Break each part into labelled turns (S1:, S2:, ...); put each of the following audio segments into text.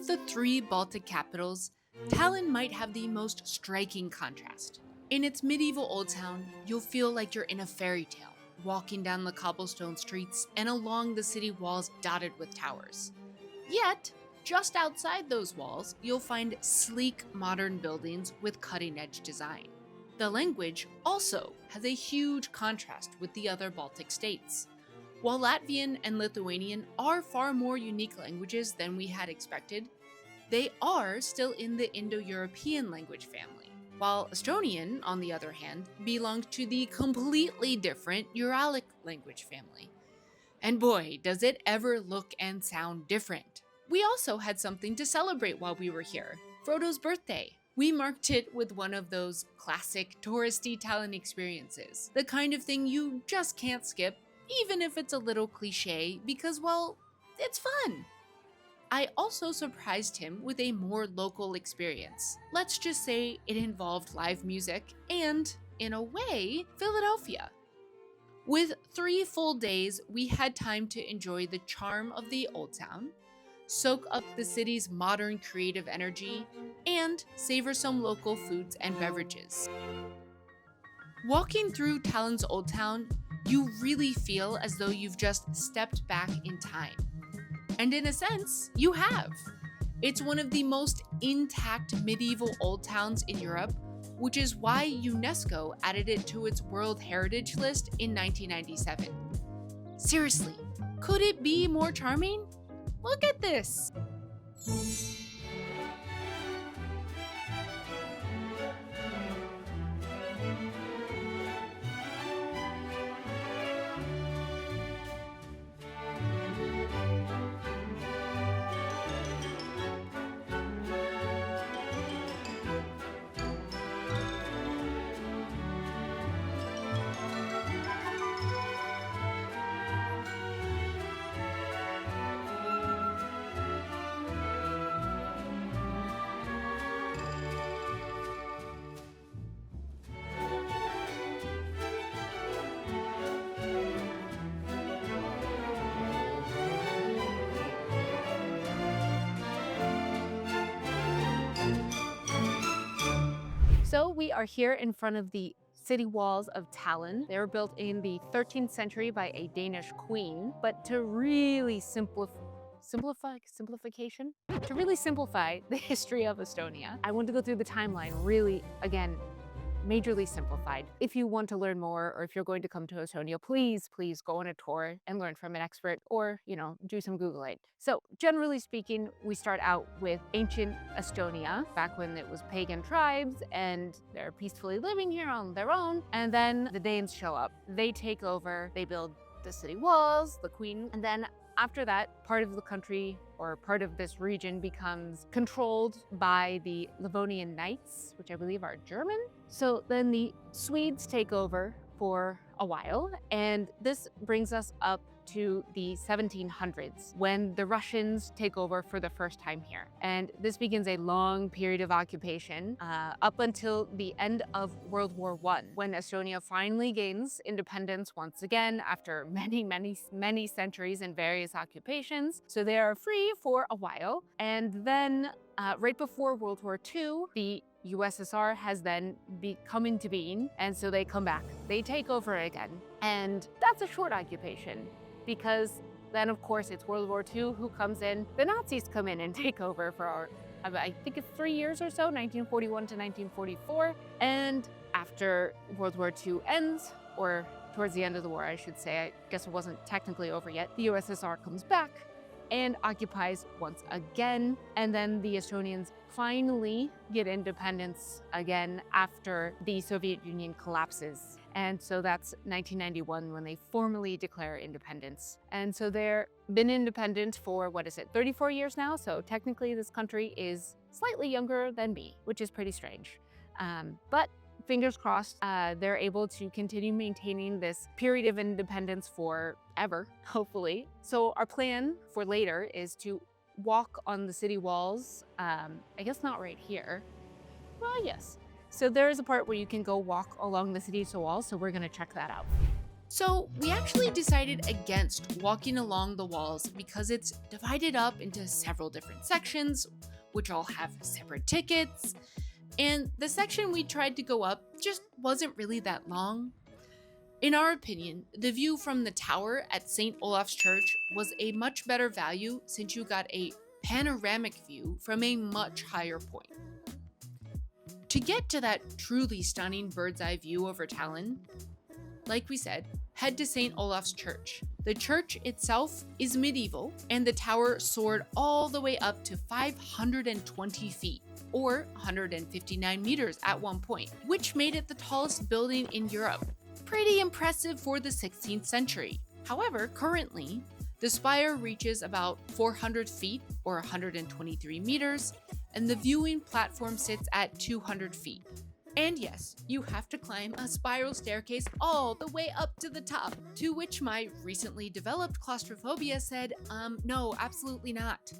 S1: of the three Baltic capitals, Tallinn might have the most striking contrast. In its medieval old town, you'll feel like you're in a fairy tale, walking down the cobblestone streets and along the city walls dotted with towers. Yet, just outside those walls, you'll find sleek modern buildings with cutting-edge design. The language also has a huge contrast with the other Baltic states. While Latvian and Lithuanian are far more unique languages than we had expected, they are still in the Indo-European language family, while Estonian, on the other hand, belongs to the completely different Uralic language family. And boy, does it ever look and sound different. We also had something to celebrate while we were here, Frodo's birthday. We marked it with one of those classic touristy Tallinn experiences, the kind of thing you just can't skip, even if it's a little cliche, because, well, it's fun. I also surprised him with a more local experience. Let's just say it involved live music and, in a way, Philadelphia. With 3 full days, we had time to enjoy the charm of the Old Town, soak up the city's modern creative energy, and savor some local foods and beverages. Walking through Tallinn's Old Town, you really feel as though you've just stepped back in time. And in a sense, you have. It's one of the most intact medieval old towns in Europe, which is why UNESCO added it to its World Heritage List in 1997. Seriously, could it be more charming? Look at this!
S2: So we are here in front of the city walls of Tallinn. They were built in the 13th century by a Danish queen, but to really simplify the history of Estonia, I want to go through the timeline really, again, majorly simplified. If you want to learn more, or if you're going to come to Estonia, please go on a tour and learn from an expert, or, do some Googling. So generally speaking, we start out with ancient Estonia, back when it was pagan tribes and they're peacefully living here on their own. And then the Danes show up, they take over, they build the city walls, the queen, and then after that, part of the country or part of this region becomes controlled by the Livonian Knights, which I believe are German. So then the Swedes take over for a while, and this brings us up to the 1700s when the Russians take over for the first time here. And this begins a long period of occupation up until the end of World War I, when Estonia finally gains independence once again after many centuries and various occupations. So they are free for a while. And then right before World War II, the USSR has then come into being, and so they come back. They take over again. And that's a short occupation, because then of course it's World War II who comes in. The Nazis come in and take over for I think it's 3 years or so, 1941 to 1944. And after World War II ends, or towards the end of the war, I should say, I guess it wasn't technically over yet, the USSR comes back and occupies once again. And then the Estonians finally get independence again after the Soviet Union collapses. And so that's 1991 when they formally declare independence. And so they've been independent for, 34 years now? So technically this country is slightly younger than me, which is pretty strange. But fingers crossed, they're able to continue maintaining this period of independence forever, hopefully. So our plan for later is to walk on the city walls. I guess not right here. Well, yes. So there is a part where you can go walk along the city's walls, so we're gonna check that out.
S1: So we actually decided against walking along the walls because it's divided up into several different sections, which all have separate tickets, and the section we tried to go up just wasn't really that long. In our opinion, the view from the tower at St. Olaf's Church was a much better value since you got a panoramic view from a much higher point. To get to that truly stunning bird's eye view over Tallinn, like we said, head to St. Olaf's Church. The church itself is medieval, and the tower soared all the way up to 520 feet, or 159 meters at one point, which made it the tallest building in Europe. Pretty impressive for the 16th century. However, currently, the spire reaches about 400 feet, or 123 meters, and the viewing platform sits at 200 feet. And yes, you have to climb a spiral staircase all the way up to the top, to which my recently developed claustrophobia said, no, absolutely not.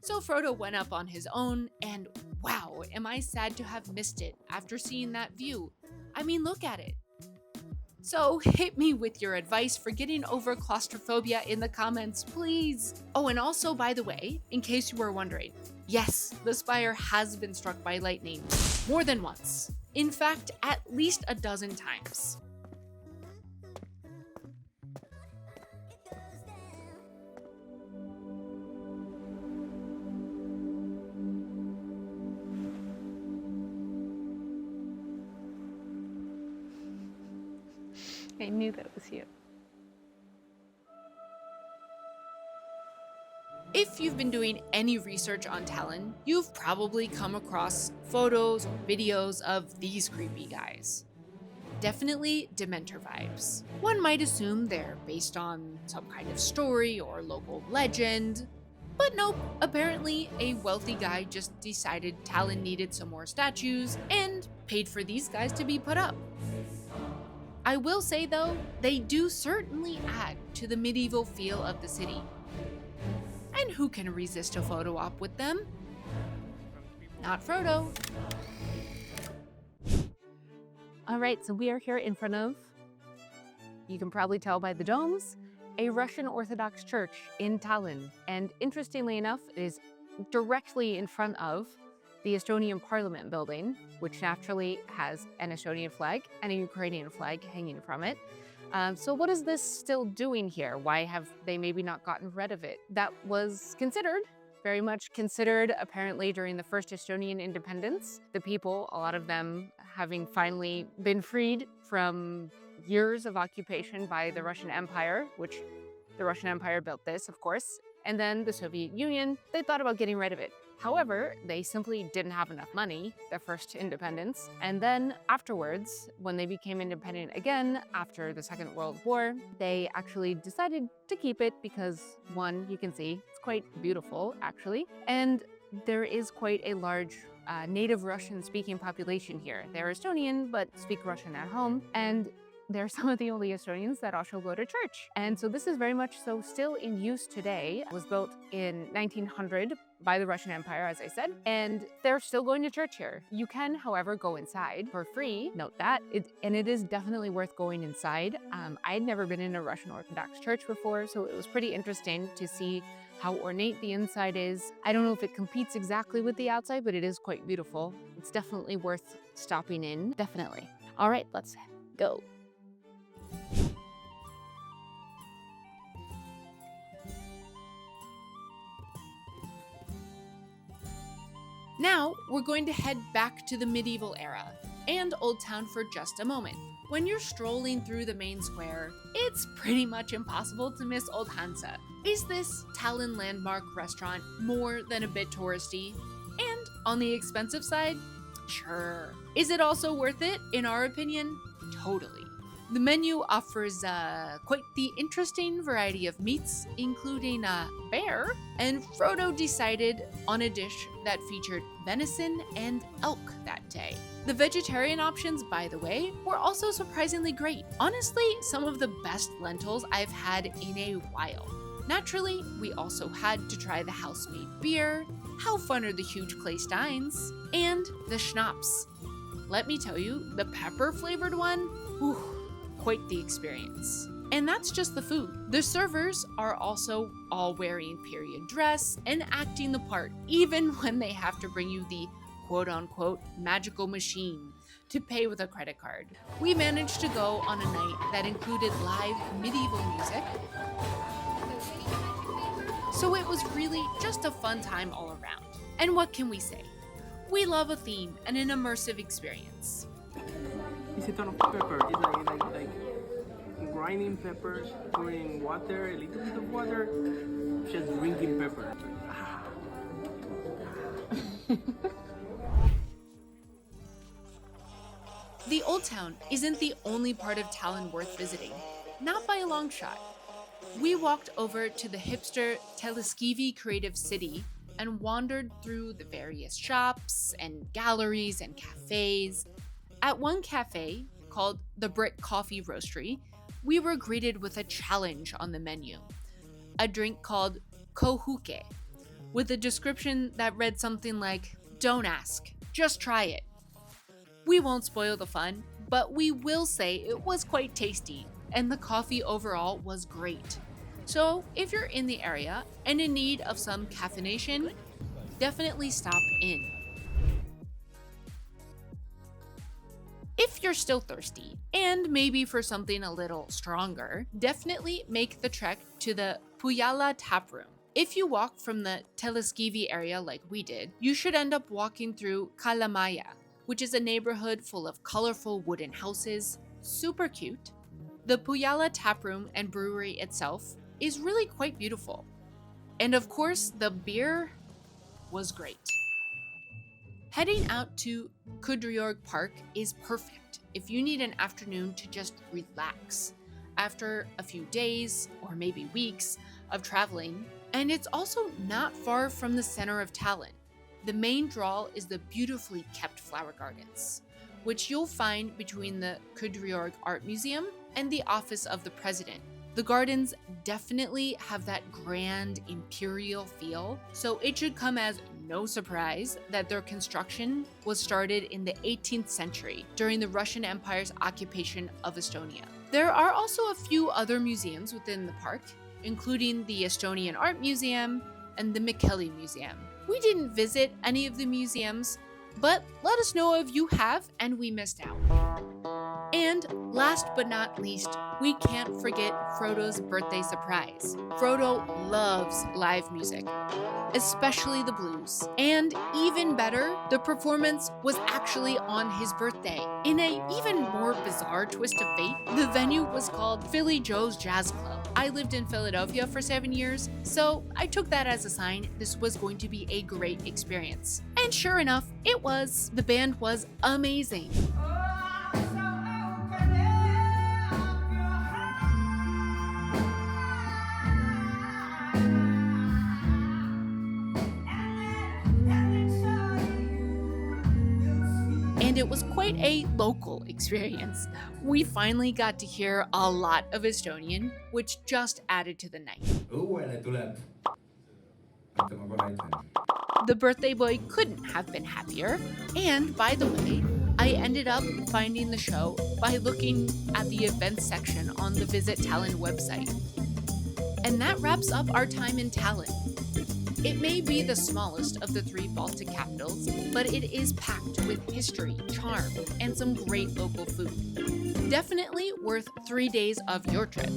S1: So Frodo went up on his own, and wow, am I sad to have missed it after seeing that view. I mean, look at it. So hit me with your advice for getting over claustrophobia in the comments, please. Oh, and also, by the way, in case you were wondering, yes, the spire has been struck by lightning more than once. In fact, at least a dozen times.
S2: I knew that was you.
S1: If you've been doing any research on Tallinn, you've probably come across photos or videos of these creepy guys. Definitely Dementor vibes. One might assume they're based on some kind of story or local legend, but nope, apparently a wealthy guy just decided Tallinn needed some more statues and paid for these guys to be put up. I will say though, they do certainly add to the medieval feel of the city. And who can resist a photo op with them? Not Frodo.
S2: All right, so we are here in front of, you can probably tell by the domes, a Russian Orthodox church in Tallinn. And interestingly enough, it is directly in front of the Estonian Parliament building, which naturally has an Estonian flag and a Ukrainian flag hanging from it. So what is this still doing here? Why have they maybe not gotten rid of it? That was considered, very much considered apparently during the first Estonian independence. The people, a lot of them having finally been freed from years of occupation by the Russian Empire, which the Russian Empire built this, of course, and then the Soviet Union, they thought about getting rid of it. However, they simply didn't have enough money, their first independence. And then afterwards, when they became independent again after the Second World War, they actually decided to keep it because, one, you can see, it's quite beautiful, actually. And there is quite a large native Russian-speaking population here. They're Estonian, but speak Russian at home. And they're some of the only Estonians that also go to church. And so this is very much so still in use today. It was built in 1900 by the Russian Empire, as I said, and they're still going to church here. You can, however, go inside for free. Note that. And it is definitely worth going inside. I had never been in a Russian Orthodox church before, so it was pretty interesting to see how ornate the inside is. I don't know if it competes exactly with the outside, but it is quite beautiful. It's definitely worth stopping in. Definitely. All right, let's go.
S1: Now, we're going to head back to the medieval era and Old Town for just a moment. When you're strolling through the main square, it's pretty much impossible to miss Olde Hansa. Is this Tallinn landmark restaurant more than a bit touristy? And on the expensive side? Sure. Is it also worth it, in our opinion? Totally. The menu offers quite the interesting variety of meats, including bear, and Frodo decided on a dish that featured venison and elk that day. The vegetarian options, by the way, were also surprisingly great. Honestly, some of the best lentils I've had in a while. Naturally, we also had to try the house-made beer, how fun are the huge clay steins, and the schnapps. Let me tell you, the pepper-flavored one, whew, quite the experience. And that's just the food. The servers are also all wearing period dress and acting the part, even when they have to bring you the quote-unquote magical machine to pay with a credit card. We managed to go on a night that included live medieval music, so it was really just a fun time all around. And what can we say? We love a theme and an immersive experience.
S3: It's a ton of pepper. It's like grinding pepper, pouring water, a little bit of water, just drinking pepper.
S1: The Old Town isn't the only part of Tallinn worth visiting, not by a long shot. We walked over to the hipster Telliskivi Creative City and wandered through the various shops and galleries and cafes. At one cafe, called the Brick Coffee Roastery, we were greeted with a challenge on the menu, a drink called kohuke, with a description that read something like, "Don't ask, just try it." We won't spoil the fun, but we will say it was quite tasty, and the coffee overall was great. So if you're in the area and in need of some caffeination, definitely stop in. If you're still thirsty, and maybe for something a little stronger, definitely make the trek to the Pujala taproom. If you walk from the Telliskivi area like we did, you should end up walking through Kalamaya, which is a neighborhood full of colorful wooden houses, super cute. The Pujala taproom and brewery itself is really quite beautiful. And of course, the beer was great. Heading out to Kadriorg Park is perfect if you need an afternoon to just relax after a few days or maybe weeks of traveling. And it's also not far from the center of Tallinn. The main draw is the beautifully kept flower gardens, which you'll find between the Kadriorg Art Museum and the Office of the President. The gardens definitely have that grand imperial feel, so it should come as no surprise that their construction was started in the 18th century during the Russian Empire's occupation of Estonia. There are also a few other museums within the park, including the Estonian Art Museum and the Mikkeli Museum. We didn't visit any of the museums, but let us know if you have and we missed out. And last but not least, we can't forget Frodo's birthday surprise. Frodo loves live music, especially the blues. And even better, the performance was actually on his birthday. In a even more bizarre twist of fate, the venue was called Philly Joe's Jazz Club. I lived in Philadelphia for 7 years, so I took that as a sign this was going to be a great experience. And sure enough, it was. The band was amazing. And it was quite a local experience. We finally got to hear a lot of Estonian, which just added to the night. The birthday boy couldn't have been happier. And by the way, I ended up finding the show by looking at the events section on the Visit Tallinn website. And that wraps up our time in Tallinn. It may be the smallest of the 3 Baltic capitals, but it is packed with history, charm, and some great local food. Definitely worth 3 days of your trip.